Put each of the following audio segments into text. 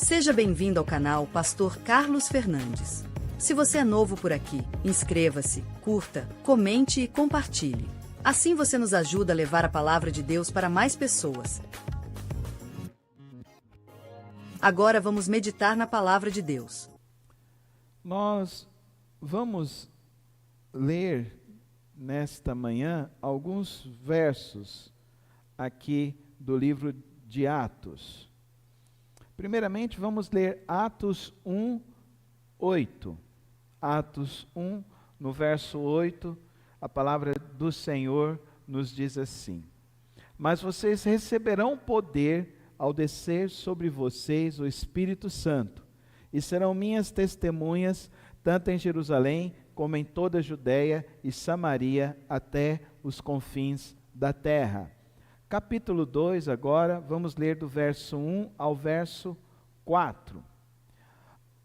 Seja bem-vindo ao canal Pastor Carlos Fernandes. Se você é novo por aqui, inscreva-se, curta, comente e compartilhe. Assim você nos ajuda a levar a palavra de Deus para mais pessoas. Agora vamos meditar na palavra de Deus. Nós vamos ler nesta manhã alguns versos aqui do livro de Atos. Primeiramente, vamos ler Atos 1, 8. Atos 1, no verso 8, a palavra do Senhor nos diz assim: Mas vocês receberão poder ao descer sobre vocês o Espírito Santo, e serão minhas testemunhas, tanto em Jerusalém, como em toda a Judéia e Samaria, até os confins da terra. Capítulo 2 agora, vamos ler do verso 1 ao verso 4.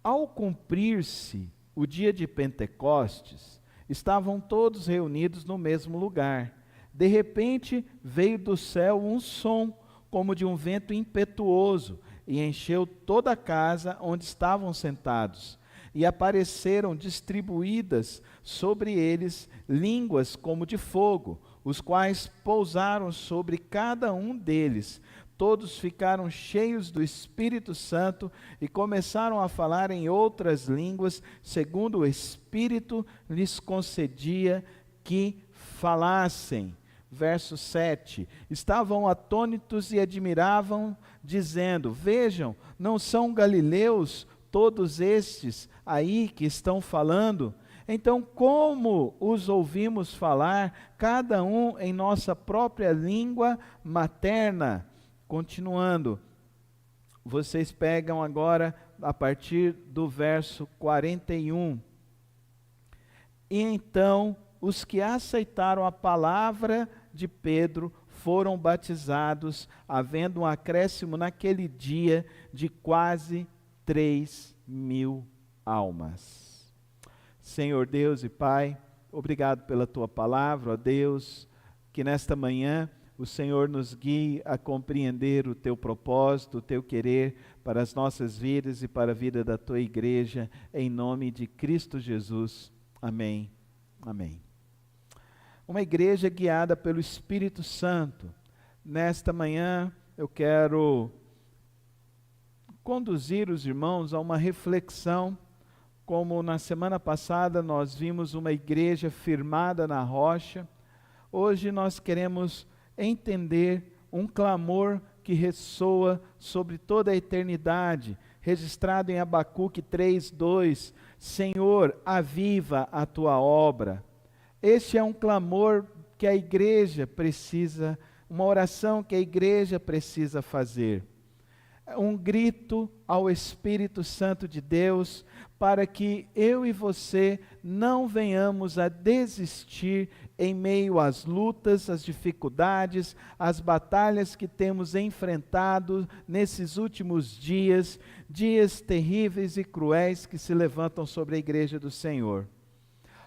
Ao cumprir-se o dia de Pentecostes, estavam todos reunidos no mesmo lugar. De repente veio do céu um som, como de um vento impetuoso, e encheu toda a casa onde estavam sentados. E apareceram distribuídas sobre eles línguas como de fogo, os quais pousaram sobre cada um deles. Todos ficaram cheios do Espírito Santo e começaram a falar em outras línguas, segundo o Espírito lhes concedia que falassem. Verso 7, estavam atônitos e admiravam, dizendo: Vejam, não são galileus todos estes aí que estão falando? Então, como os ouvimos falar, cada um em nossa própria língua materna? Continuando, vocês pegam agora a partir do verso 41. E então, os que aceitaram a palavra de Pedro foram batizados, havendo um acréscimo naquele dia de quase 3.000 almas. Senhor Deus e Pai, obrigado pela Tua palavra, ó Deus, que nesta manhã o Senhor nos guie a compreender o Teu propósito, o Teu querer para as nossas vidas e para a vida da Tua igreja, em nome de Cristo Jesus. Amém. Amém. Uma igreja guiada pelo Espírito Santo. Nesta manhã eu quero conduzir os irmãos a uma reflexão. Como na semana passada nós vimos uma igreja firmada na rocha, hoje nós queremos entender um clamor que ressoa sobre toda a eternidade, registrado em Abacuque 3:2, Senhor, aviva a tua obra. Este é um clamor que a igreja precisa, uma oração que a igreja precisa fazer. Um grito ao Espírito Santo de Deus, para que eu e você não venhamos a desistir em meio às lutas, às dificuldades, às batalhas que temos enfrentado nesses últimos dias, dias terríveis e cruéis que se levantam sobre a igreja do Senhor.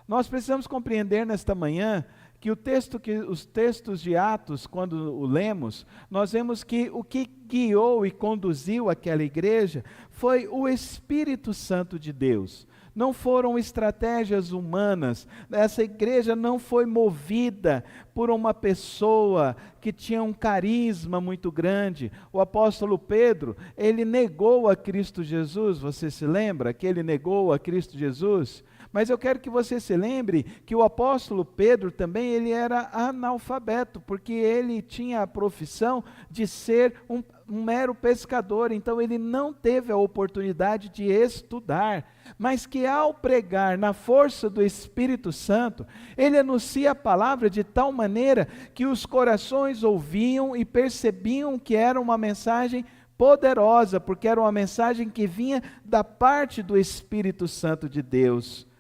Nós precisamos compreender nesta manhã que os textos de Atos, quando o lemos, nós vemos que o que guiou e conduziu aquela igreja foi o Espírito Santo de Deus. Não foram estratégias humanas. Essa igreja não foi movida por uma pessoa que tinha um carisma muito grande. O apóstolo Pedro, ele negou a Cristo Jesus. Você se lembra que ele negou a Cristo Jesus? Mas eu quero que você se lembre que o apóstolo Pedro também ele era analfabeto, porque ele tinha a profissão de ser um mero pescador, então ele não teve a oportunidade de estudar, mas que ao pregar na força do Espírito Santo, ele anuncia a palavra de tal maneira que os corações ouviam e percebiam que era uma mensagem poderosa, porque era uma mensagem que vinha da parte do Espírito Santo de Deus.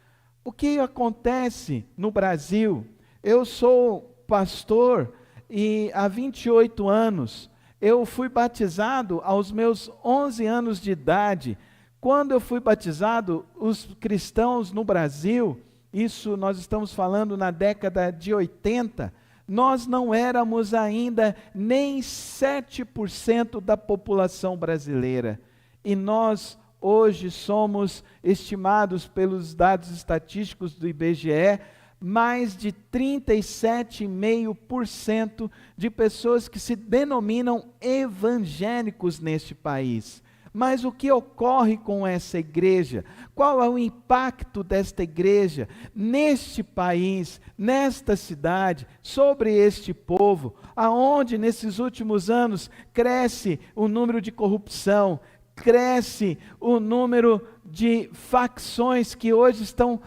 O que acontece no Brasil? Eu sou pastor e há 28 anos, eu fui batizado aos meus 11 anos de idade. Quando eu fui batizado, os cristãos no Brasil, isso nós estamos falando na década de 80, nós não éramos ainda nem 7% da população brasileira. E nós hoje somos estimados pelos dados estatísticos do IBGE, mais de 37,5% de pessoas que se denominam evangélicos neste país. Mas o que ocorre com essa igreja? Qual é o impacto desta igreja neste país, nesta cidade, sobre este povo, aonde nesses últimos anos cresce o número de corrupção, cresce o número de facções que hoje estão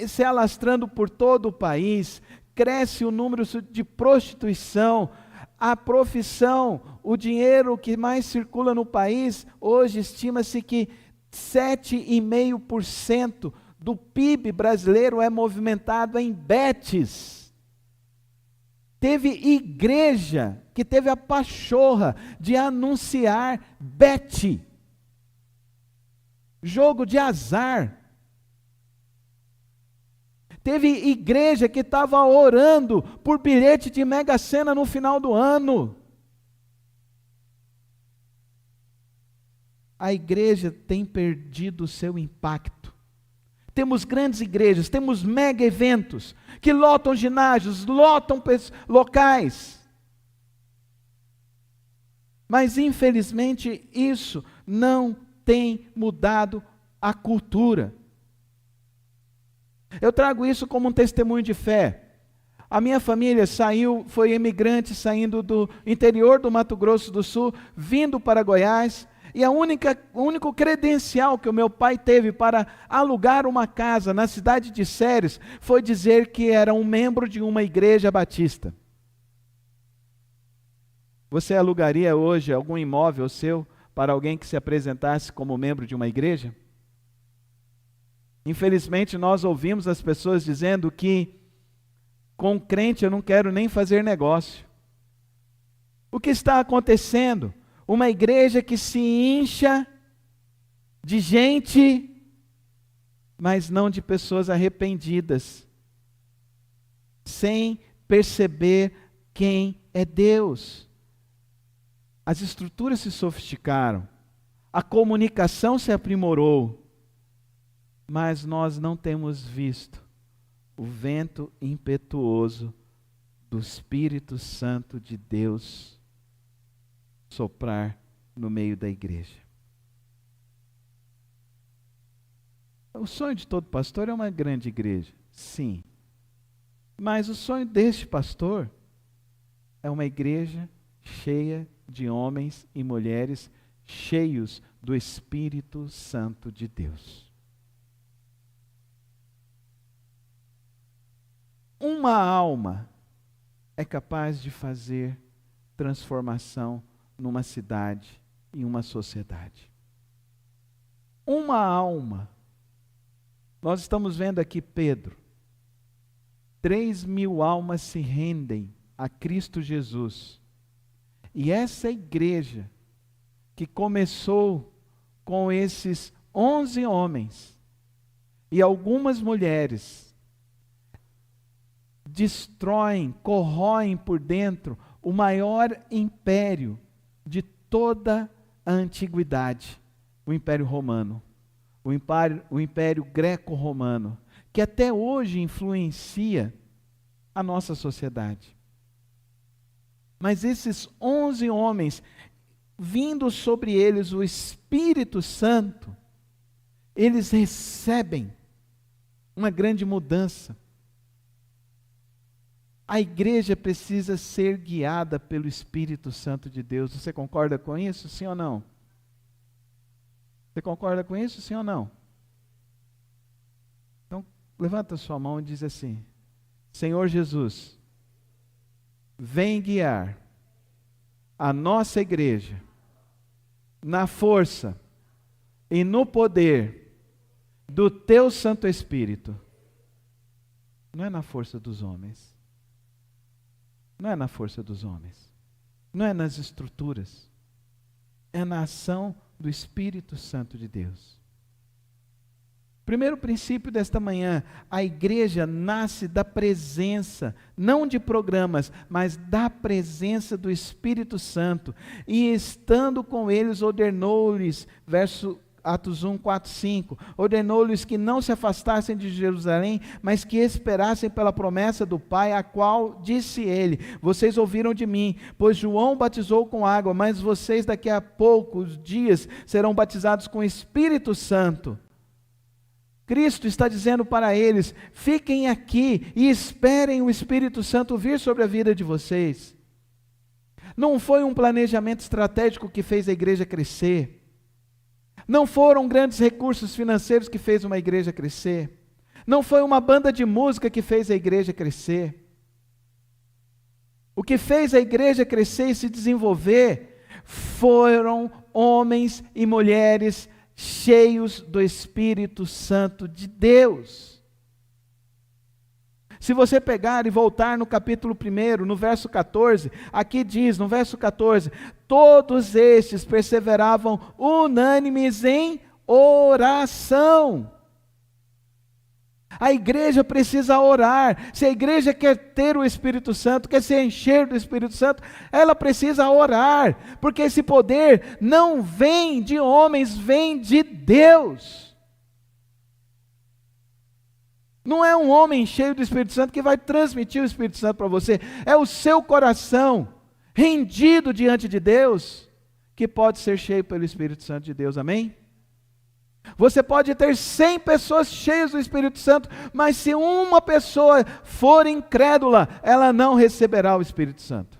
se alastrando por todo o país, cresce o número de prostituição, a profissão, o dinheiro que mais circula no país, hoje estima-se que 7,5% do PIB brasileiro é movimentado em betes. Teve igreja que teve a pachorra de anunciar bete, jogo de azar. Teve igreja que estava orando por bilhete de Mega Sena no final do ano. A igreja tem perdido o seu impacto. Temos grandes igrejas, temos mega eventos, que lotam ginásios, lotam locais. Mas infelizmente isso não tem mudado a cultura. Eu trago isso como um testemunho de fé. A minha família foi imigrante saindo do interior do Mato Grosso do Sul, vindo para Goiás, e o único credencial que o meu pai teve para alugar uma casa na cidade de Séries foi dizer que era um membro de uma igreja batista. Você alugaria hoje algum imóvel seu para alguém que se apresentasse como membro de uma igreja? Infelizmente, nós ouvimos as pessoas dizendo que com crente eu não quero nem fazer negócio. O que está acontecendo? Uma igreja que se incha de gente, mas não de pessoas arrependidas, sem perceber quem é Deus. As estruturas se sofisticaram, a comunicação se aprimorou, mas nós não temos visto o vento impetuoso do Espírito Santo de Deus soprar no meio da igreja. O sonho de todo pastor é uma grande igreja, sim. Mas o sonho deste pastor é uma igreja cheia de homens e mulheres cheios do Espírito Santo de Deus. Uma alma é capaz de fazer transformação numa cidade e uma sociedade. Uma alma. Nós estamos vendo aqui Pedro. 3.000 almas se rendem a Cristo Jesus. E essa igreja, que começou com esses 11 homens e algumas mulheres, destroem, corroem por dentro o maior império de toda a antiguidade, o Império Romano, o Império Greco-Romano, que até hoje influencia a nossa sociedade. Mas esses 11 homens, vindo sobre eles o Espírito Santo, eles recebem uma grande mudança. A igreja precisa ser guiada pelo Espírito Santo de Deus. Você concorda com isso, sim ou não? Você concorda com isso, sim ou não? Então, levanta sua mão e diz assim: Senhor Jesus, vem guiar a nossa igreja na força e no poder do Teu Santo Espírito. Não é na força dos homens. Não é na força dos homens. Não é nas estruturas. É na ação do Espírito Santo de Deus. Primeiro princípio desta manhã: a igreja nasce da presença, não de programas, mas da presença do Espírito Santo. E estando com eles, ordenou-lhes, Atos 1, 4, 5, ordenou-lhes que não se afastassem de Jerusalém, mas que esperassem pela promessa do Pai, a qual disse ele: vocês ouviram de mim, pois João batizou com água, mas vocês daqui a poucos dias serão batizados com o Espírito Santo. Cristo está dizendo para eles: fiquem aqui e esperem o Espírito Santo vir sobre a vida de vocês. Não foi um planejamento estratégico que fez a igreja crescer. Não foram grandes recursos financeiros que fez uma igreja crescer. Não foi uma banda de música que fez a igreja crescer. O que fez a igreja crescer e se desenvolver foram homens e mulheres cheios do Espírito Santo de Deus. Se você pegar e voltar no capítulo 1, no verso 14, aqui diz, no verso 14, todos estes perseveravam unânimes em oração. A igreja precisa orar. Se a igreja quer ter o Espírito Santo, quer se encher do Espírito Santo, ela precisa orar, porque esse poder não vem de homens, vem de Deus. Não é um homem cheio do Espírito Santo que vai transmitir o Espírito Santo para você, é o seu coração rendido diante de Deus que pode ser cheio pelo Espírito Santo de Deus, amém? Você pode ter 100 pessoas cheias do Espírito Santo, mas se uma pessoa for incrédula, ela não receberá o Espírito Santo.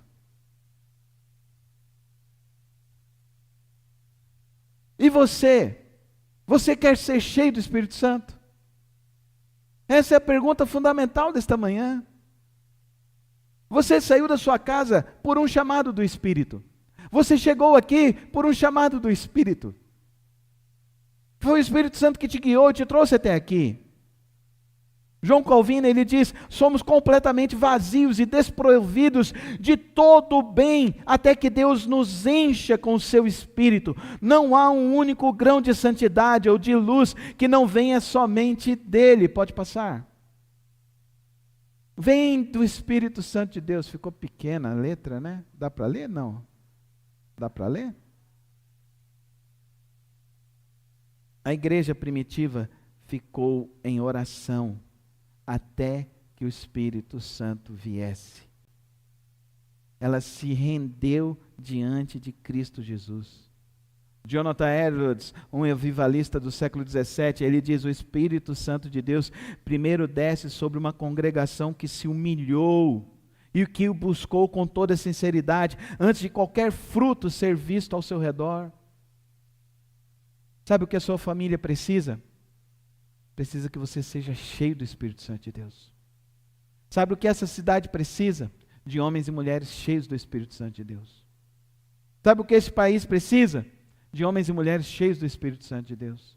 E você quer ser cheio do Espírito Santo? Essa é a pergunta fundamental desta manhã. Você saiu da sua casa por um chamado do Espírito. Você chegou aqui por um chamado do Espírito. Foi o Espírito Santo que te guiou e te trouxe até aqui. João Calvino, ele diz: somos completamente vazios e desprovidos de todo o bem, até que Deus nos encha com o seu Espírito. Não há um único grão de santidade ou de luz que não venha somente dele. Pode passar. Vem do Espírito Santo de Deus. Ficou pequena a letra, né? Dá para ler? Não. Dá para ler? A igreja primitiva ficou em oração até que o Espírito Santo viesse. Ela se rendeu diante de Cristo Jesus. Jonathan Edwards, um avivalista do século XVII, ele diz: o Espírito Santo de Deus primeiro desce sobre uma congregação que se humilhou e que o buscou com toda sinceridade, antes de qualquer fruto ser visto ao seu redor. Sabe o que a sua família precisa? Precisa que você seja cheio do Espírito Santo de Deus. Sabe o que essa cidade precisa? De homens e mulheres cheios do Espírito Santo de Deus. Sabe o que esse país precisa? De homens e mulheres cheios do Espírito Santo de Deus.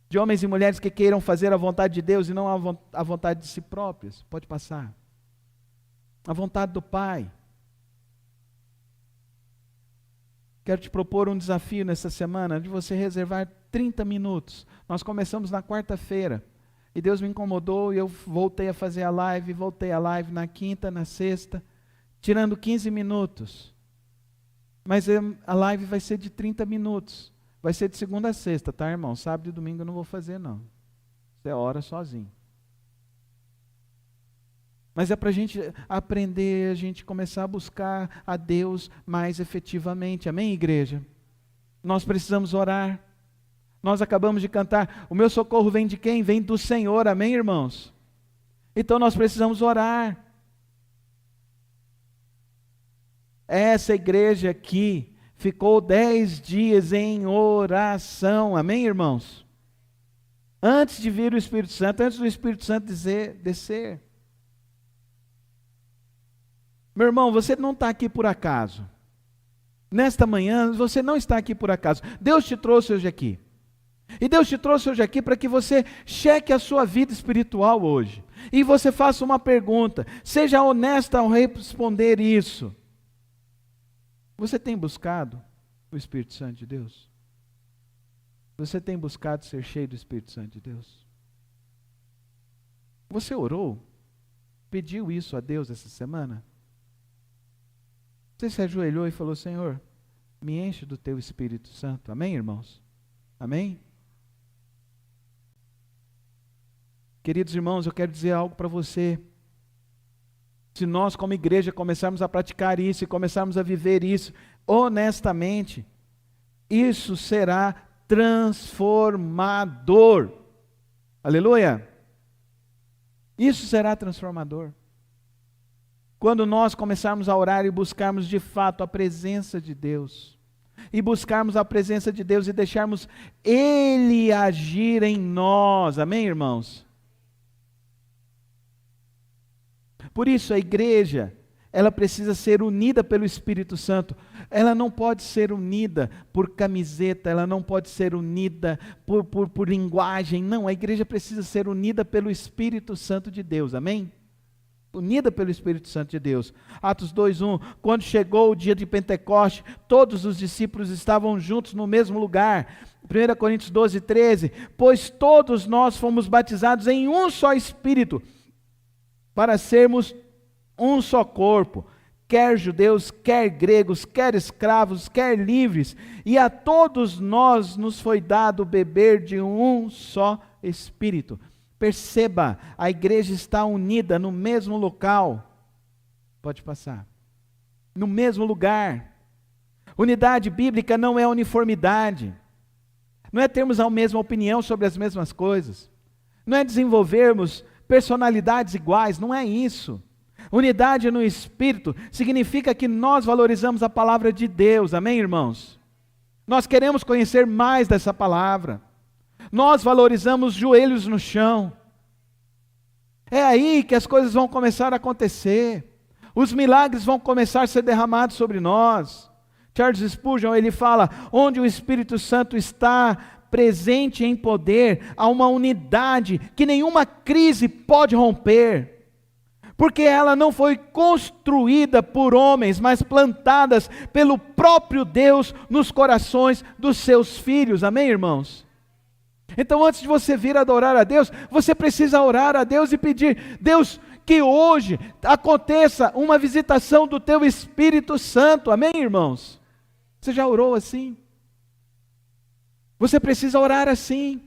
De homens e mulheres que queiram fazer a vontade de Deus e não a vontade de si próprios. Pode passar. A vontade do Pai. Quero te propor um desafio nessa semana, de você reservar 30 minutos. Nós começamos na quarta-feira, e Deus me incomodou, e eu voltei a fazer a live, na quinta, na sexta, tirando 15 minutos. Mas a live vai ser de 30 minutos, vai ser de segunda a sexta, tá, irmão? Sábado e domingo eu não vou fazer, não. Você ora sozinho. Mas é para a gente aprender, a gente começar a buscar a Deus mais efetivamente. Amém, igreja? Nós precisamos orar. Nós acabamos de cantar: o meu socorro vem de quem? Vem do Senhor. Amém, irmãos? Então nós precisamos orar. Essa igreja aqui ficou 10 dias em oração. Amém, irmãos? Antes de vir o Espírito Santo, antes do Espírito Santo descer. Meu irmão, você não está aqui por acaso. Nesta manhã, você não está aqui por acaso. Deus te trouxe hoje aqui. E Deus te trouxe hoje aqui para que você cheque a sua vida espiritual hoje. E você faça uma pergunta. Seja honesta ao responder isso. Você tem buscado o Espírito Santo de Deus? Você tem buscado ser cheio do Espírito Santo de Deus? Você orou? Pediu isso a Deus essa semana? Você se ajoelhou e falou: Senhor, me enche do teu Espírito Santo. Amém, irmãos? Amém? Queridos irmãos, eu quero dizer algo para você. Se nós como igreja começarmos a praticar isso e começarmos a viver isso honestamente, isso será transformador. Aleluia! Isso será transformador. Quando nós começarmos a orar e buscarmos de fato a presença de Deus, e buscarmos a presença de Deus e deixarmos Ele agir em nós, amém, irmãos? Por isso a igreja, ela precisa ser unida pelo Espírito Santo. Ela não pode ser unida por camiseta, ela não pode ser unida por linguagem, não. A igreja precisa ser unida pelo Espírito Santo de Deus, amém? Unida pelo Espírito Santo de Deus. Atos 2:1, quando chegou o dia de Pentecoste, todos os discípulos estavam juntos no mesmo lugar. 1 Coríntios 12:13, pois todos nós fomos batizados em um só Espírito, para sermos um só corpo, quer judeus, quer gregos, quer escravos, quer livres, e a todos nós nos foi dado beber de um só Espírito. Perceba, a igreja está unida no mesmo local. Pode passar. No mesmo lugar. Unidade bíblica não é uniformidade. Não é termos a mesma opinião sobre as mesmas coisas. Não é desenvolvermos personalidades iguais, não é isso. Unidade no Espírito significa que nós valorizamos a palavra de Deus, amém, irmãos? Nós queremos conhecer mais dessa palavra. Nós valorizamos joelhos no chão. É aí que as coisas vão começar a acontecer. Os milagres vão começar a ser derramados sobre nós. Charles Spurgeon, ele fala, onde o Espírito Santo está presente em poder, há uma unidade que nenhuma crise pode romper, porque ela não foi construída por homens, mas plantadas pelo próprio Deus nos corações dos seus filhos, amém, irmãos? Então antes de você vir adorar a Deus, você precisa orar a Deus e pedir, Deus, que hoje aconteça uma visitação do teu Espírito Santo, amém, irmãos? Você já orou assim? Você precisa orar assim.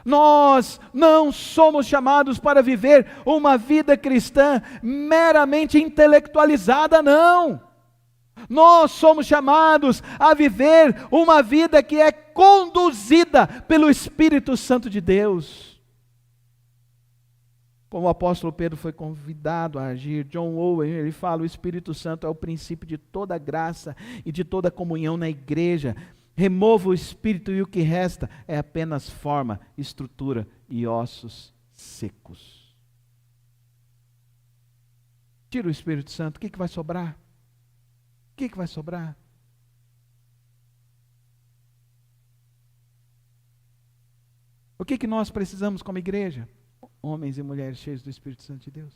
Nós não somos chamados para viver uma vida cristã meramente intelectualizada, não. Nós somos chamados a viver uma vida que é conduzida pelo Espírito Santo de Deus. Como o apóstolo Pedro foi convidado a agir, John Owen, ele fala, o Espírito Santo é o princípio de toda graça e de toda comunhão na igreja. Remova o Espírito e o que resta é apenas forma, estrutura e ossos secos. Tira o Espírito Santo, o que vai sobrar? O que vai sobrar? O que nós precisamos como igreja? Homens e mulheres cheios do Espírito Santo de Deus.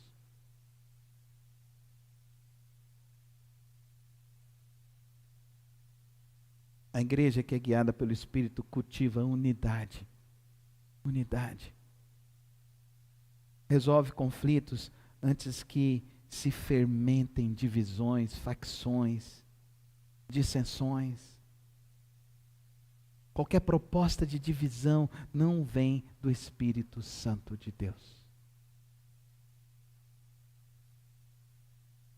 A igreja que é guiada pelo Espírito cultiva unidade. Unidade. Resolve conflitos antes que se fermentem divisões, facções, dissensões. Qualquer proposta de divisão não vem do Espírito Santo de Deus.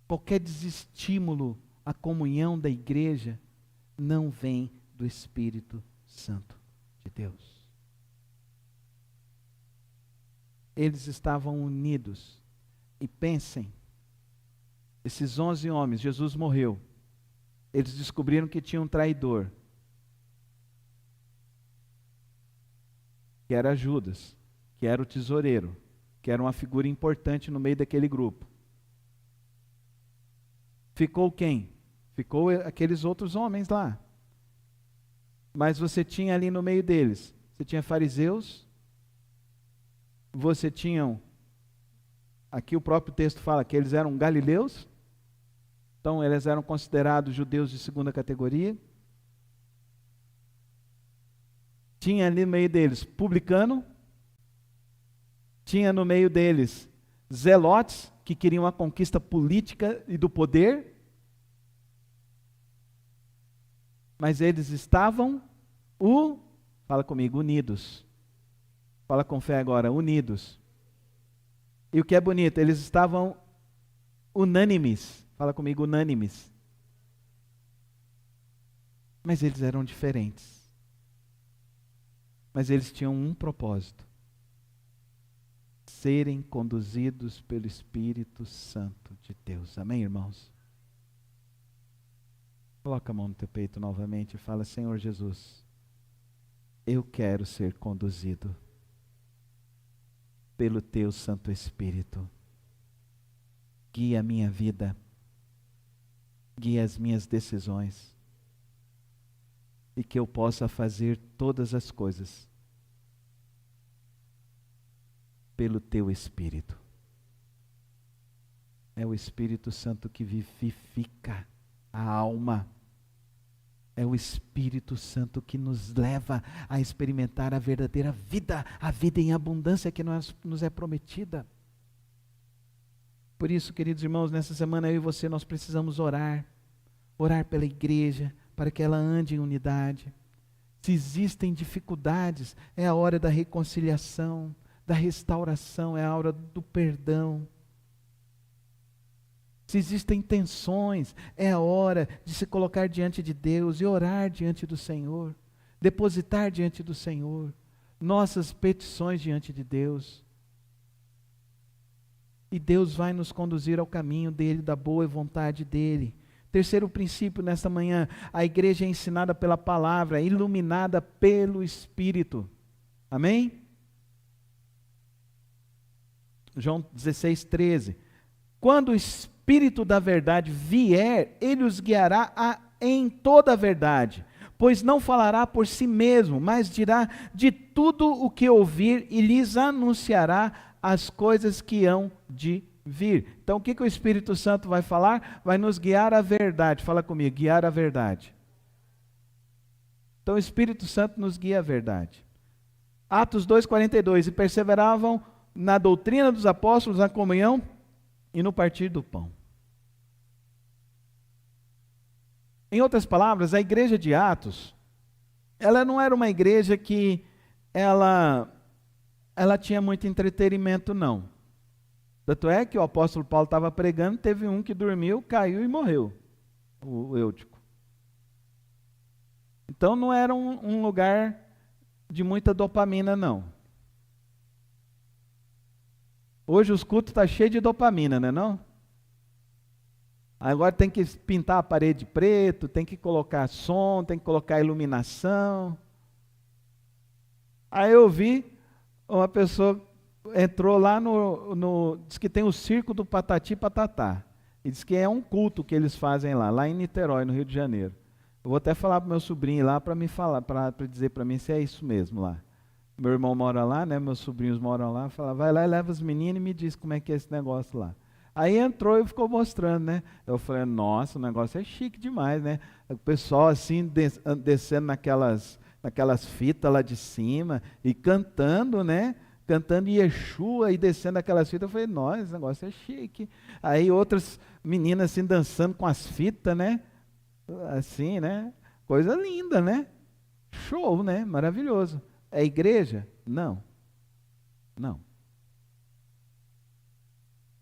Qualquer desestímulo à comunhão da igreja não vem do Espírito Santo de Deus. Eles estavam unidos. E pensem, esses 11 homens, Jesus morreu. Eles descobriram que tinha um traidor, que era Judas, que era o tesoureiro, que era uma figura importante no meio daquele grupo. Ficou quem? Ficou aqueles outros homens lá. Mas você tinha ali no meio deles, você tinha fariseus, você tinha, aqui o próprio texto fala que eles eram galileus, então eles eram considerados judeus de segunda categoria. Tinha ali no meio deles publicano, tinha no meio deles zelotes que queriam a conquista política e do poder, mas eles estavam, fala comigo, unidos. Fala com fé agora, unidos. E o que é bonito, eles estavam unânimes. Fala comigo, unânimes. Mas eles eram diferentes. Mas eles tinham um propósito: serem conduzidos pelo Espírito Santo de Deus. Amém, irmãos? Coloca a mão no teu peito novamente e fala: Senhor Jesus, eu quero ser conduzido pelo teu Santo Espírito. Guia a minha vida, guia as minhas decisões, e que eu possa fazer todas as coisas pelo teu Espírito. É o Espírito Santo que vivifica a alma. É o Espírito Santo que nos leva a experimentar a verdadeira vida, a vida em abundância que nos é prometida. Por isso, queridos irmãos, nessa semana eu e você, nós precisamos orar pela igreja, para que ela ande em unidade. Se existem dificuldades, é a hora da reconciliação, da restauração, é a hora do perdão. Se existem tensões, é a hora de se colocar diante de Deus e orar diante do Senhor, depositar diante do Senhor nossas petições diante de Deus. E Deus vai nos conduzir ao caminho dele, da boa vontade dele. Terceiro princípio nesta manhã: a igreja é ensinada pela palavra, iluminada pelo Espírito. Amém? João 16:13. Quando o Espírito da verdade vier, ele os guiará em toda a verdade, pois não falará por si mesmo, mas dirá de tudo o que ouvir e lhes anunciará as coisas que hão de vir. Então o que o Espírito Santo vai falar? Vai nos guiar à verdade. Fala comigo, guiar à verdade. Então o Espírito Santo nos guia à verdade. Atos 2:42, e perseveravam na doutrina dos apóstolos, na comunhão e no partir do pão. Em outras palavras, a igreja de Atos, ela não era uma igreja que ela tinha muito entretenimento, não. Tanto é que o apóstolo Paulo estava pregando, teve um que dormiu, caiu e morreu, o Eutico. Então não era um lugar de muita dopamina, não. Hoje os cultos estão cheios de dopamina, não é não? Agora tem que pintar a parede preto, tem que colocar som, tem que colocar iluminação. Aí eu vi uma pessoa entrou lá diz que tem o circo do Patati Patatá. E diz que é um culto que eles fazem lá em Niterói, no Rio de Janeiro. Eu vou até falar para o meu sobrinho lá para me falar, para dizer para mim se é isso mesmo lá. Meu irmão mora lá, né? Meus sobrinhos moram lá. Fala, vai lá e leva os meninos e me diz como é que é esse negócio lá. Aí entrou e ficou mostrando, né? Eu falei, nossa, o negócio é chique demais, né? O pessoal assim descendo naquelas fitas lá de cima e cantando, né? Cantando Yeshua e descendo aquelas fitas. Eu falei, nossa, esse negócio é chique. Aí outras meninas assim dançando com as fitas, né? Assim, né? Coisa linda, né? Show, né? Maravilhoso. É igreja? Não. Não.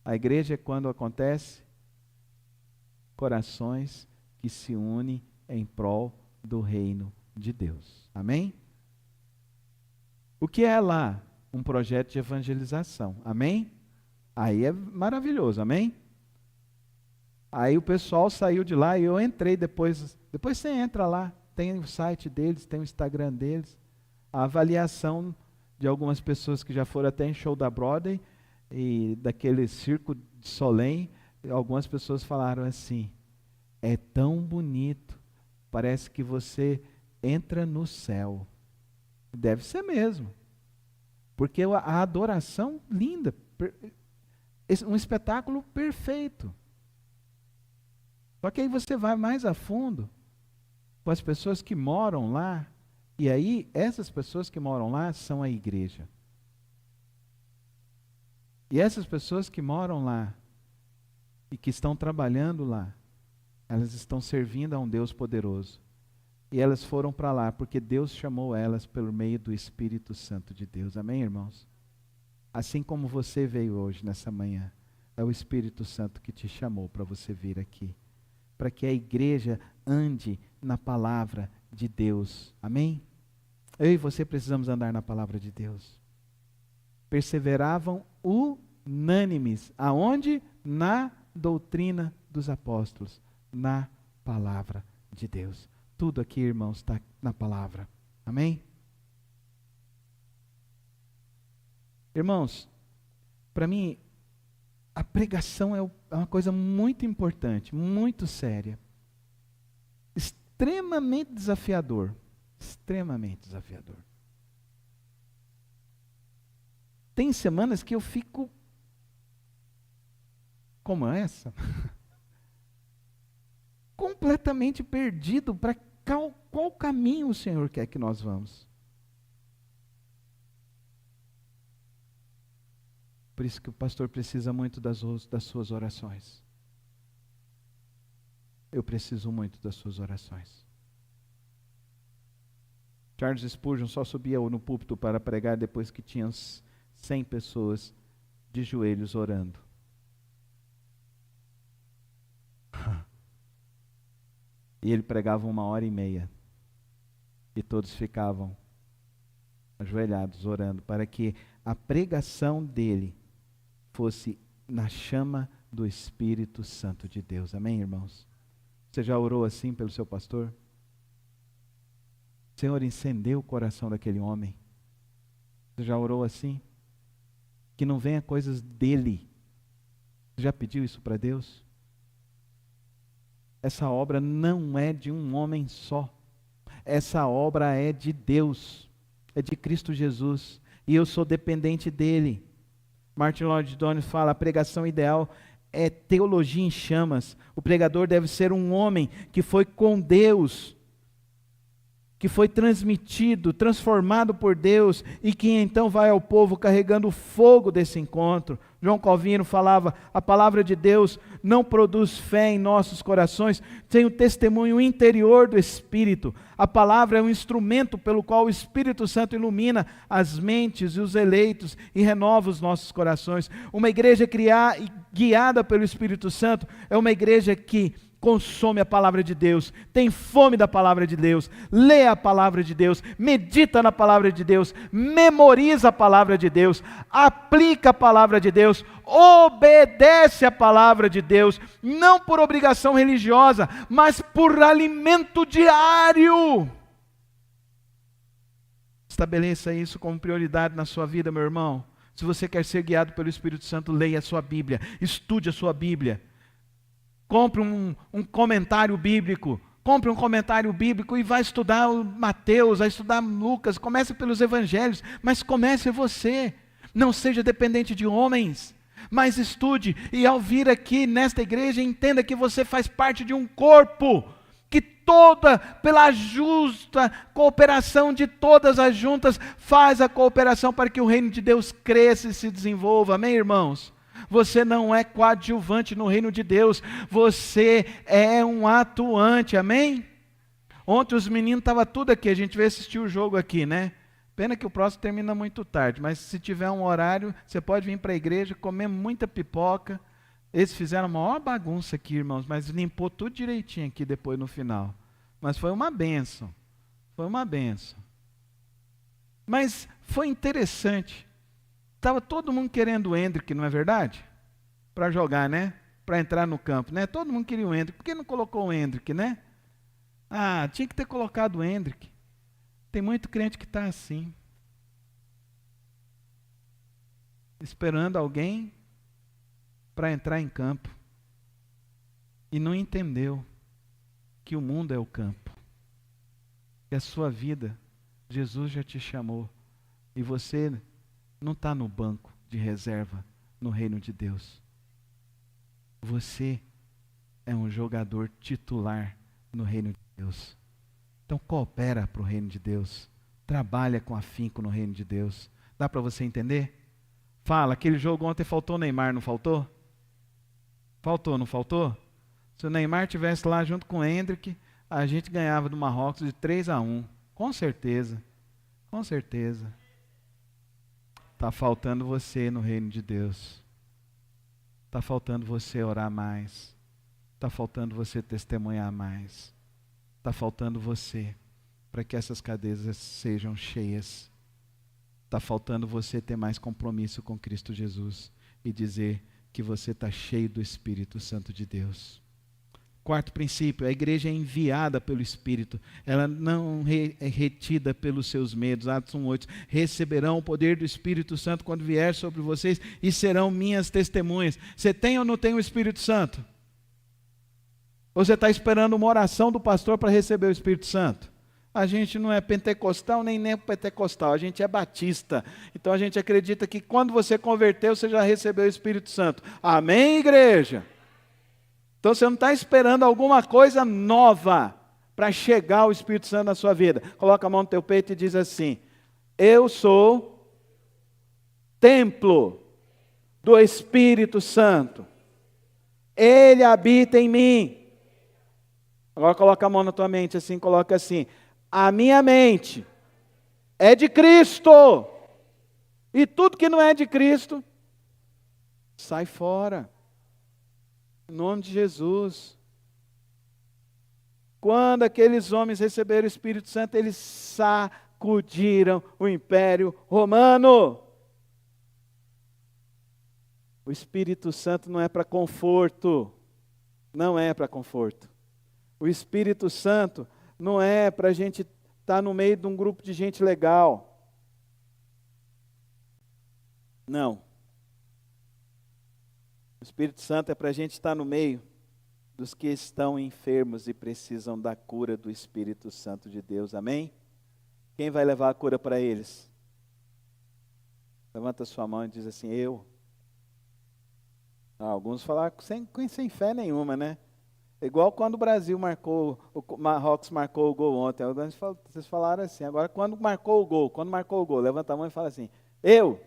A igreja é quando acontece corações que se unem em prol do reino de Deus. Amém? O que é lá? Um projeto de evangelização. Amém? Aí é maravilhoso. Amém? Aí o pessoal saiu de lá e eu entrei depois. Depois você entra lá. Tem o site deles, tem o Instagram deles. A avaliação de algumas pessoas que já foram até em show da Broadway e daquele circo de Soleil, algumas pessoas falaram assim, é tão bonito, parece que você entra no céu. Deve ser mesmo, porque a adoração linda, um espetáculo perfeito. Só que aí você vai mais a fundo com as pessoas que moram lá E aí, essas pessoas que moram lá são a igreja. E essas pessoas que moram lá e que estão trabalhando lá, elas estão servindo a um Deus poderoso. E elas foram para lá porque Deus chamou elas pelo meio do Espírito Santo de Deus. Amém, irmãos? Assim como você veio hoje, nessa manhã, é o Espírito Santo que te chamou para você vir aqui. Para que a igreja ande na palavra de Deus. Amém? Eu e você precisamos andar na palavra de Deus. Perseveravam unânimes. Aonde? Na doutrina dos apóstolos. Na palavra de Deus. Tudo aqui, irmãos, está na palavra. Amém? Irmãos, para mim, a pregação é uma coisa muito importante, muito séria. Extremamente desafiador. Extremamente desafiador. Tem semanas que eu fico como essa, completamente perdido para qual caminho o Senhor quer que nós vamos. Por isso que o pastor precisa muito das suas orações. Eu preciso muito das suas orações. Charles Spurgeon só subia no púlpito para pregar depois que tinha 100 pessoas de joelhos orando. E ele pregava 1h30. E todos ficavam ajoelhados, orando, para que a pregação dele fosse na chama do Espírito Santo de Deus. Amém, irmãos? Você já orou assim pelo seu pastor? Senhor, incendeu o coração daquele homem. Você já orou assim? Que não venha coisas dele. Você já pediu isso para Deus? Essa obra não é de um homem só. Essa obra é de Deus. É de Cristo Jesus. E eu sou dependente dele. Martin Lloyd-Jones fala, a pregação ideal é teologia em chamas. O pregador deve ser um homem que foi com Deus, que foi transmitido, transformado por Deus, e que então vai ao povo carregando o fogo desse encontro. João Calvino falava, a palavra de Deus não produz fé em nossos corações, tem o testemunho interior do Espírito. A palavra é um instrumento pelo qual o Espírito Santo ilumina as mentes e os eleitos e renova os nossos corações. Uma igreja guiada pelo Espírito Santo é uma igreja que consome a palavra de Deus, tem fome da palavra de Deus, lê a palavra de Deus, medita na palavra de Deus, memoriza a palavra de Deus, aplica a palavra de Deus, obedece a palavra de Deus, não por obrigação religiosa, mas por alimento diário. Estabeleça isso como prioridade na sua vida, meu irmão. Se você quer ser guiado pelo Espírito Santo, leia a sua Bíblia, estude a sua Bíblia. Compre um comentário bíblico. Compre um comentário bíblico e vai estudar o Mateus, vai estudar Lucas. Comece pelos evangelhos, mas comece você. Não seja dependente de homens, mas estude. E ao vir aqui nesta igreja, entenda que você faz parte de um corpo, que pela justa cooperação de todas as juntas, faz a cooperação para que o reino de Deus cresça e se desenvolva. Amém, irmãos? Você não é coadjuvante no reino de Deus, você é um atuante, amém? Ontem os meninos estavam tudo aqui, a gente veio assistir o jogo aqui, né? Pena que o próximo termina muito tarde, mas se tiver um horário, você pode vir para a igreja, comer muita pipoca. Eles fizeram a maior bagunça aqui, irmãos, mas limpou tudo direitinho aqui depois no final. Mas foi uma bênção, foi uma bênção. Mas foi interessante. Estava todo mundo querendo o Hendrick, não é verdade? Para jogar, né? Para entrar no campo, né? Todo mundo queria o Hendrick. Por que não colocou o Hendrick, né? Ah, tinha que ter colocado o Hendrick. Tem muito crente que está assim. Esperando alguém para entrar em campo. E não entendeu que o mundo é o campo. Que a sua vida, Jesus já te chamou. E você não está no banco de reserva no reino de Deus. Você é um jogador titular no reino de Deus. Então coopera para o reino de Deus. Trabalha com afinco no reino de Deus. Dá para você entender? Fala, aquele jogo ontem faltou o Neymar, não faltou? Faltou, não faltou? Se o Neymar estivesse lá junto com o Hendrick, a gente ganhava do Marrocos de 3-1. Com certeza. Com certeza. Está faltando você no reino de Deus. Está faltando você orar mais. Está faltando você testemunhar mais. Está faltando você para que essas cadeias sejam cheias. Está faltando você ter mais compromisso com Cristo Jesus e dizer que você está cheio do Espírito Santo de Deus. Quarto princípio, a igreja é enviada pelo Espírito, ela não é retida pelos seus medos. Atos 1:8, receberão o poder do Espírito Santo quando vier sobre vocês e serão minhas testemunhas. Você tem ou não tem o Espírito Santo? Ou você está esperando uma oração do pastor para receber o Espírito Santo? A gente não é pentecostal nem neopentecostal, a gente é batista. Então a gente acredita que quando você converteu, você já recebeu o Espírito Santo. Amém, igreja? Então você não está esperando alguma coisa nova para chegar o Espírito Santo na sua vida. Coloca a mão no teu peito e diz assim: eu sou templo do Espírito Santo. Ele habita em mim. Agora coloca a mão na tua mente assim, coloca assim: a minha mente é de Cristo. E tudo que não é de Cristo, sai fora. Em nome de Jesus. Quando aqueles homens receberam o Espírito Santo, eles sacudiram o Império Romano. O Espírito Santo não é para conforto. Não é para conforto. O Espírito Santo não é para a gente estar no meio de um grupo de gente legal. Não. O Espírito Santo é para a gente estar no meio dos que estão enfermos e precisam da cura do Espírito Santo de Deus. Amém? Quem vai levar a cura para eles? Levanta a sua mão e diz assim: eu. Alguns falaram sem fé nenhuma, né? Igual quando o Brasil marcou, o Marrocos marcou o gol ontem. Vocês falaram assim, agora quando marcou o gol, levanta a mão e fala assim: eu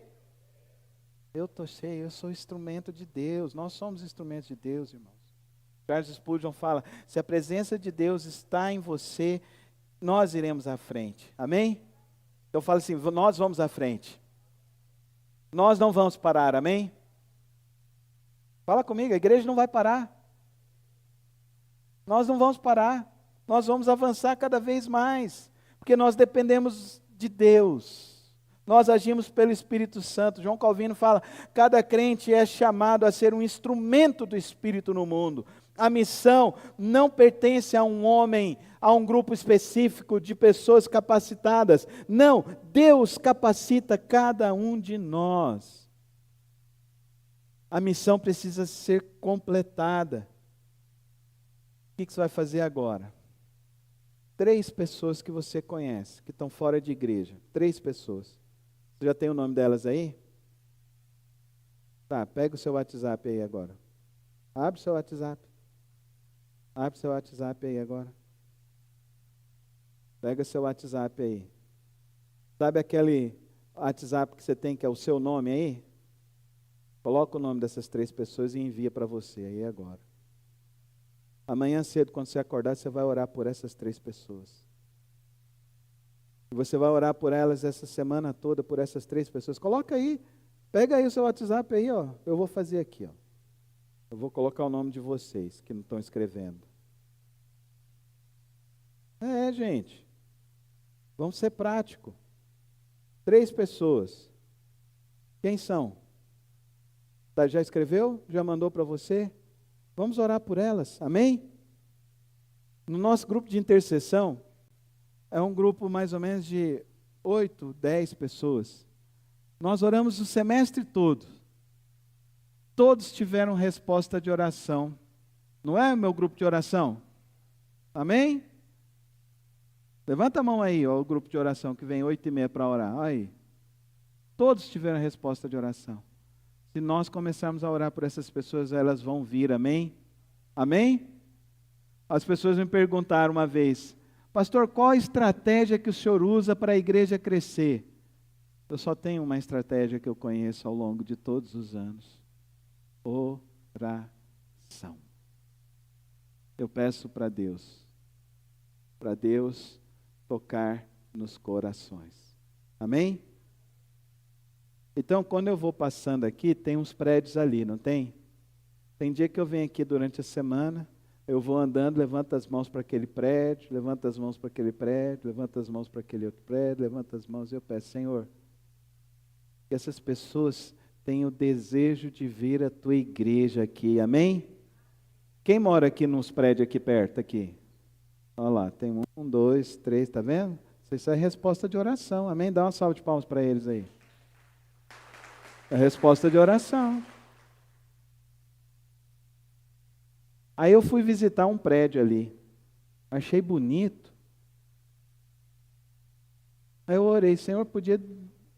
estou cheio, eu sou instrumento de Deus. Nós somos instrumentos de Deus, irmãos. Charles Spurgeon fala: se a presença de Deus está em você, nós iremos à frente. Amém? Então fala assim: nós vamos à frente. Nós não vamos parar, amém? Fala comigo, a igreja não vai parar. Nós não vamos parar. Nós vamos avançar cada vez mais, porque nós dependemos de Deus. Nós agimos pelo Espírito Santo. João Calvino fala: cada crente é chamado a ser um instrumento do Espírito no mundo. A missão não pertence a um homem, a um grupo específico de pessoas capacitadas. Não, Deus capacita cada um de nós. A missão precisa ser completada. O que você vai fazer agora? 3 pessoas que você conhece, que estão fora de igreja. 3 pessoas. Você já tem o nome delas aí? Tá, pega o seu WhatsApp aí agora. Abre o seu WhatsApp. Abre o seu WhatsApp aí agora. Pega o seu WhatsApp aí. Sabe aquele WhatsApp que você tem, que é o seu nome aí? Coloca o nome dessas 3 pessoas e envia para você aí agora. Amanhã cedo, quando você acordar, você vai orar por essas 3 pessoas. E você vai orar por elas essa semana toda, por essas 3 pessoas. Coloca aí, pega aí o seu WhatsApp aí, ó. Eu vou fazer aqui, ó. Eu vou colocar o nome de vocês que não estão escrevendo. Gente. Vamos ser prático. 3 pessoas. Quem são? Tá, já escreveu? Já mandou para você? Vamos orar por elas, amém? No nosso grupo de intercessão, é um grupo mais ou menos de 8, 10 pessoas. Nós oramos o semestre todo. Todos tiveram resposta de oração. Não é o meu grupo de oração? Amém? Levanta a mão aí, ó, o grupo de oração que vem 8h30 para orar. Olha aí. Todos tiveram resposta de oração. Se nós começarmos a orar por essas pessoas, elas vão vir, amém? Amém? As pessoas me perguntaram uma vez: Pastor, qual a estratégia que o senhor usa para a igreja crescer? Eu só tenho uma estratégia que eu conheço ao longo de todos os anos. Oração. Eu peço para Deus tocar nos corações. Amém? Então, quando eu vou passando aqui, tem uns prédios ali, não tem? Tem dia que eu venho aqui durante a semana, eu vou andando, levanto as mãos para aquele prédio, levanto as mãos para aquele prédio, levanto as mãos para aquele outro prédio, levanto as mãos e eu peço, Senhor, que essas pessoas tenham o desejo de vir à tua igreja aqui, amém? Quem mora aqui nos prédios aqui perto, aqui? Olha lá, tem 1, 2, 3, está vendo? Isso é resposta de oração, amém? Dá uma salva de palmas para eles aí. É resposta de oração. Aí eu fui visitar um prédio ali, achei bonito. Aí eu orei, Senhor, podia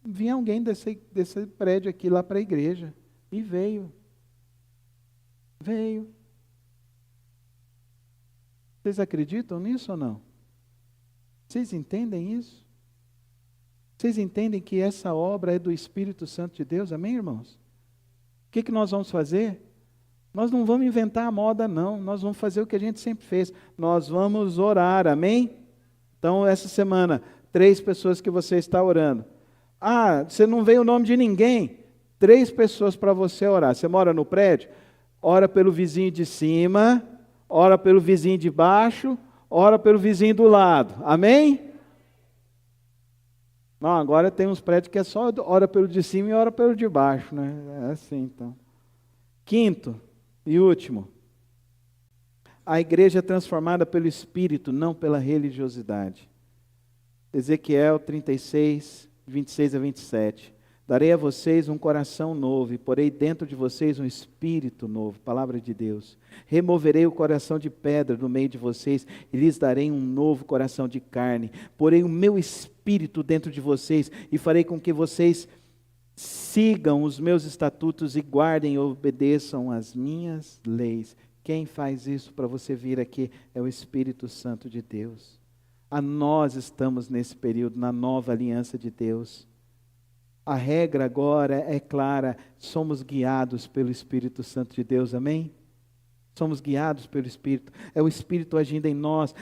vir alguém desse prédio aqui lá para a igreja. E veio. Vocês acreditam nisso ou não? Vocês entendem isso? Vocês entendem que essa obra é do Espírito Santo de Deus? Amém, irmãos? O que nós vamos fazer? Nós não vamos inventar a moda, não. Nós vamos fazer o que a gente sempre fez. Nós vamos orar, amém? Então, essa semana, 3 pessoas que você está orando. Ah, você não veio o nome de ninguém. 3 pessoas para você orar. Você mora no prédio? Ora pelo vizinho de cima, ora pelo vizinho de baixo, ora pelo vizinho do lado. Amém? Não, agora tem uns prédios que é só ora pelo de cima e ora pelo de baixo, né? É assim, então. 5º e último. A igreja é transformada pelo Espírito, não pela religiosidade. Ezequiel 36, 26 a 27. Darei a vocês um coração novo e porei dentro de vocês um espírito novo. Palavra de Deus. Removerei o coração de pedra do meio de vocês e lhes darei um novo coração de carne. Porei o meu espírito dentro de vocês e farei com que vocês sigam os meus estatutos e guardem e obedeçam as minhas leis. Quem faz isso para você vir aqui é o Espírito Santo de Deus. Nós estamos nesse período, na nova aliança de Deus. A regra agora é clara, somos guiados pelo Espírito Santo de Deus, amém? Somos guiados pelo Espírito, é o Espírito agindo em nós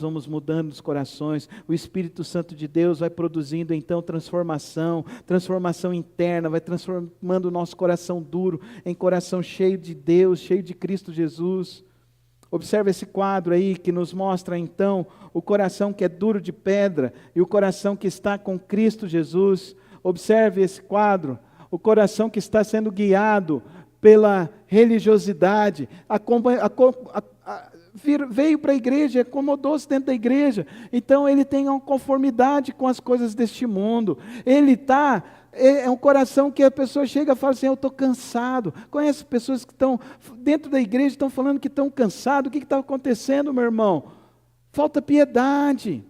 vamos mudando os corações, o Espírito Santo de Deus vai produzindo então transformação interna, vai transformando o nosso coração duro em coração cheio de Deus, cheio de Cristo Jesus. Observe esse quadro aí que nos mostra então o coração que é duro de pedra e o coração que está com Cristo Jesus. Observe esse quadro, o coração que está sendo guiado pela religiosidade, veio para a igreja, acomodou-se dentro da igreja, então ele tem uma conformidade com as coisas deste mundo, é um coração que a pessoa chega e fala assim, eu estou cansado. Conhece pessoas que estão dentro da igreja, estão falando que estão cansados, o que está acontecendo, meu irmão? Falta piedade.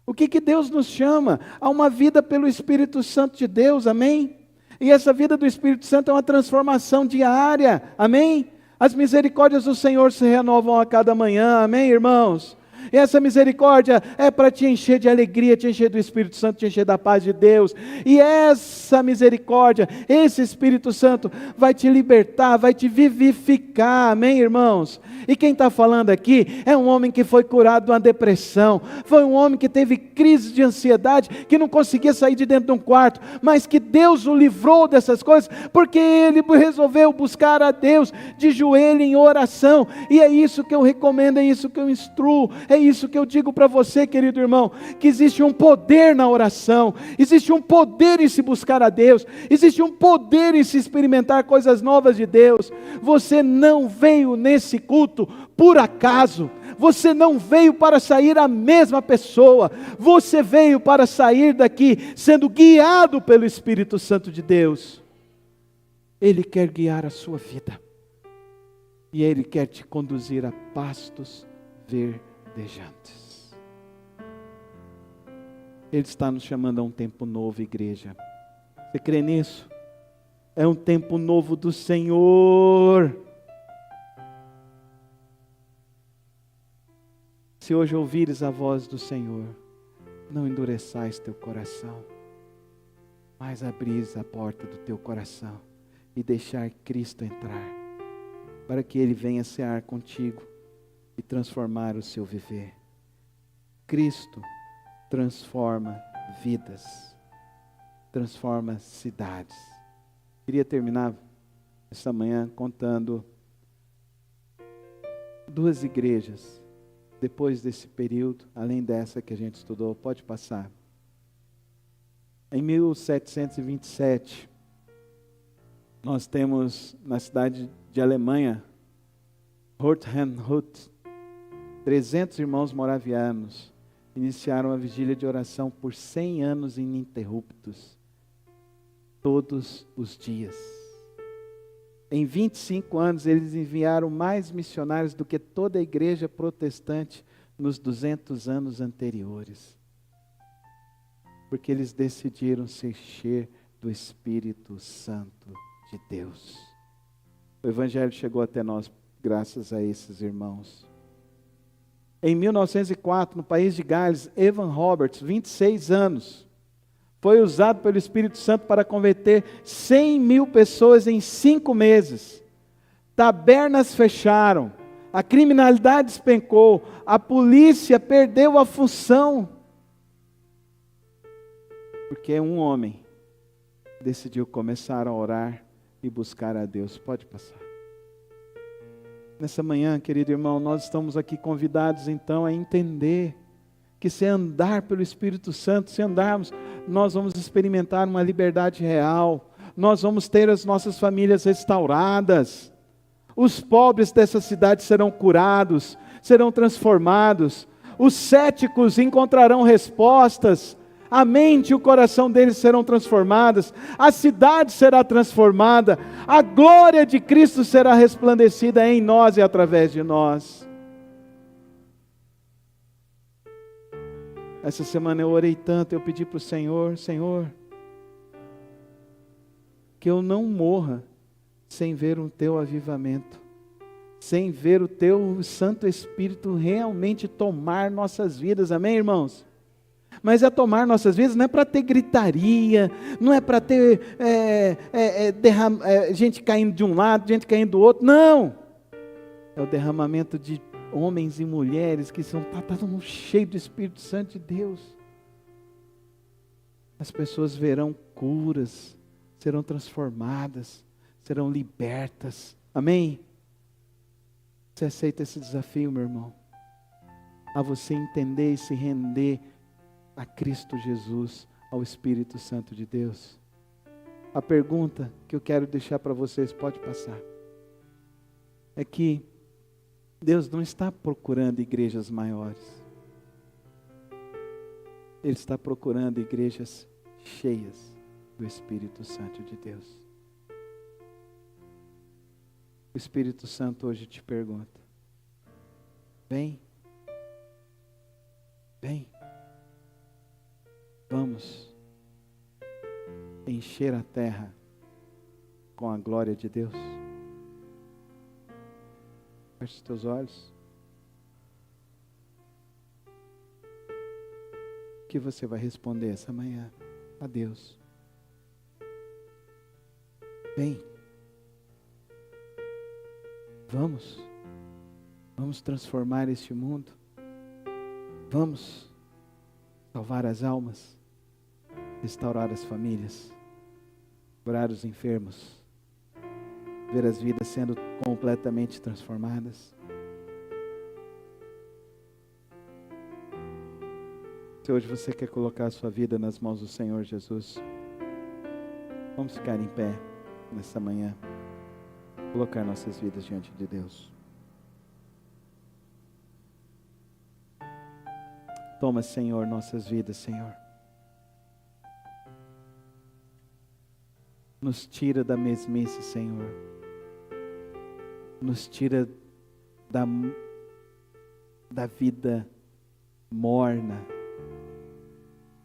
O que Deus nos chama? A uma vida pelo Espírito Santo de Deus, amém? E essa vida do Espírito Santo é uma transformação diária, amém? As misericórdias do Senhor se renovam a cada manhã, amém, irmãos? E essa misericórdia é para te encher de alegria, te encher do Espírito Santo, te encher da paz de Deus. E essa misericórdia, esse Espírito Santo vai te libertar, vai te vivificar, amém, irmãos? E quem está falando aqui é um homem que foi curado de uma depressão, foi um homem que teve crise de ansiedade, que não conseguia sair de dentro de um quarto, mas que Deus o livrou dessas coisas, porque ele resolveu buscar a Deus de joelho em oração. E é isso que eu recomendo, é isso que eu instruo, é isso que eu digo para você, querido irmão, que existe um poder na oração, existe um poder em se buscar a Deus, existe um poder em se experimentar coisas novas de Deus. Você não veio nesse culto por acaso, você não veio para sair a mesma pessoa, você veio para sair daqui sendo guiado pelo Espírito Santo de Deus. Ele quer guiar a sua vida, e Ele quer te conduzir a pastos verdejantes. Ele está nos chamando a um tempo novo, igreja. Você crê nisso? É um tempo novo do Senhor. Se hoje ouvires a voz do Senhor, não endureçais teu coração, mas abris a porta do teu coração e deixar Cristo entrar, para que Ele venha cear contigo e transformar o seu viver. Cristo transforma vidas, transforma cidades. Queria terminar esta manhã contando 2 igrejas, depois desse período, além dessa que a gente estudou. Pode passar. Em 1727, nós temos na cidade de Alemanha, Horthenhut, 300 irmãos moravianos iniciaram a vigília de oração por 100 anos ininterruptos, todos os dias. Em 25 anos, eles enviaram mais missionários do que toda a igreja protestante nos 200 anos anteriores. Porque eles decidiram se encher do Espírito Santo de Deus. O Evangelho chegou até nós graças a esses irmãos. Em 1904, no país de Gales, Evan Roberts, 26 anos, foi usado pelo Espírito Santo para converter 100.000 pessoas em 5 meses. Tabernas fecharam, a criminalidade despencou, a polícia perdeu a função. Porque um homem decidiu começar a orar e buscar a Deus. Pode passar. Nessa manhã, querido irmão, nós estamos aqui convidados então a entender que se andar pelo Espírito Santo, se andarmos, nós vamos experimentar uma liberdade real, nós vamos ter as nossas famílias restauradas, os pobres dessa cidade serão curados, serão transformados, os céticos encontrarão respostas, a mente e o coração deles serão transformadas, a cidade será transformada, a glória de Cristo será resplandecida em nós e através de nós. Essa semana eu orei tanto, eu pedi para o Senhor, Senhor, que eu não morra sem ver o Teu avivamento, sem ver o Teu Santo Espírito realmente tomar nossas vidas, amém, irmãos? Mas é tomar nossas vidas, não é para ter gritaria, não é para ter gente caindo de um lado, gente caindo do outro, não! É o derramamento de homens e mulheres que são cheios do Espírito Santo de Deus. As pessoas verão curas, serão transformadas, serão libertas, amém? Você aceita esse desafio, meu irmão? A você entender e se render a Cristo Jesus, ao Espírito Santo de Deus. A pergunta que eu quero deixar para vocês, pode passar, é que Deus não está procurando igrejas maiores. Ele está procurando igrejas cheias do Espírito Santo de Deus. O Espírito Santo hoje te pergunta: vem, vamos encher a terra com a glória de Deus? Feche os teus olhos. O que você vai responder essa manhã a Deus? Vem. Vamos transformar este mundo. Vamos salvar as almas, restaurar as famílias, curar os enfermos, ver as vidas sendo completamente transformadas. Se hoje você quer colocar a sua vida nas mãos do Senhor Jesus, vamos ficar em pé nessa manhã, colocar nossas vidas diante de Deus. Toma, Senhor, nossas vidas, Senhor. Nos tira da mesmice, Senhor. Nos tira da vida morna,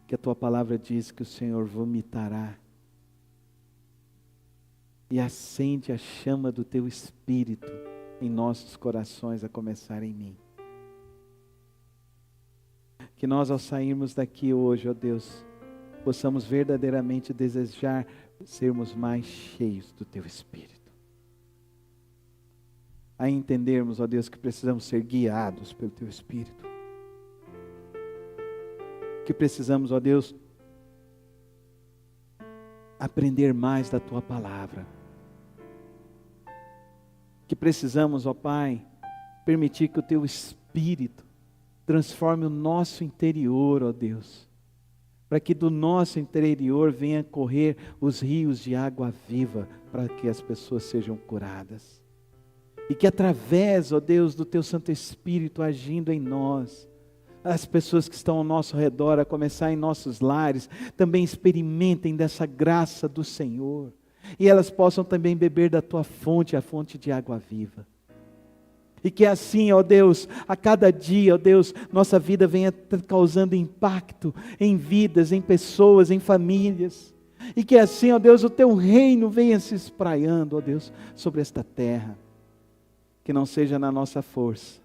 que a Tua palavra diz que o Senhor vomitará. E acende a chama do Teu Espírito em nossos corações, a começar em mim. Que nós, ao sairmos daqui hoje, ó Deus, possamos verdadeiramente desejar sermos mais cheios do Teu Espírito. A entendermos, ó Deus, que precisamos ser guiados pelo Teu Espírito. Que precisamos, ó Deus, aprender mais da Tua Palavra. Que precisamos, ó Pai, permitir que o Teu Espírito transforme o nosso interior, ó Deus, para que do nosso interior venha correr os rios de água viva, para que as pessoas sejam curadas. E que através, ó Deus, do Teu Santo Espírito agindo em nós, as pessoas que estão ao nosso redor, a começar em nossos lares, também experimentem dessa graça do Senhor. E elas possam também beber da Tua fonte, a fonte de água viva. E que assim, ó Deus, a cada dia, ó Deus, nossa vida venha causando impacto em vidas, em pessoas, em famílias. E que assim, ó Deus, o Teu reino venha se espraiando, ó Deus, sobre esta terra. Que não seja na nossa força,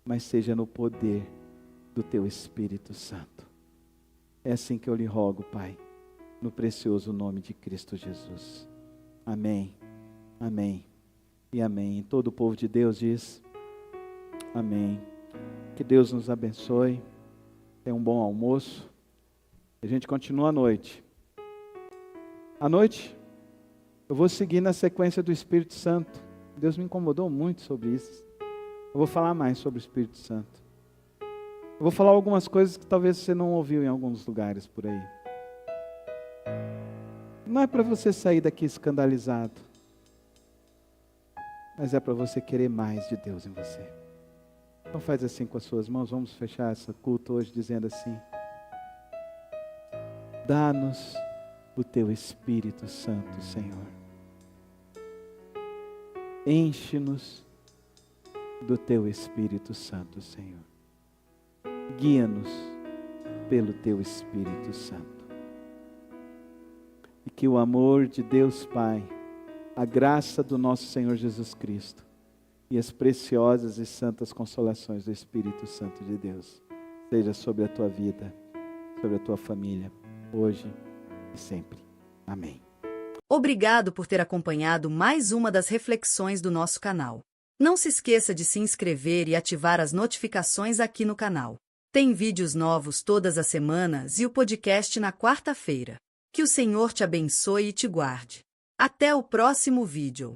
mas seja no poder do Teu Espírito Santo. É assim que eu lhe rogo, Pai, no precioso nome de Cristo Jesus. Amém, amém e amém. E todo o povo de Deus diz amém. Que Deus nos abençoe. Tenha um bom almoço. A gente continua à noite. À noite, eu vou seguir na sequência do Espírito Santo. Deus me incomodou muito sobre isso. Eu vou falar mais sobre o Espírito Santo. Eu vou falar algumas coisas que talvez você não ouviu em alguns lugares por aí. Não é para você sair daqui escandalizado, mas é para você querer mais de Deus em você. Então faz assim com as suas mãos. Vamos fechar essa culto hoje dizendo assim: dá-nos o Teu Espírito Santo, Senhor. Enche-nos do Teu Espírito Santo, Senhor. Guia-nos pelo Teu Espírito Santo. E que o amor de Deus Pai, a graça do nosso Senhor Jesus Cristo e as preciosas e santas consolações do Espírito Santo de Deus seja sobre a tua vida, sobre a tua família, hoje e sempre. Amém. Obrigado por ter acompanhado mais uma das reflexões do nosso canal. Não se esqueça de se inscrever e ativar as notificações aqui no canal. Tem vídeos novos todas as semanas e o podcast na quarta-feira. Que o Senhor te abençoe e te guarde. Até o próximo vídeo.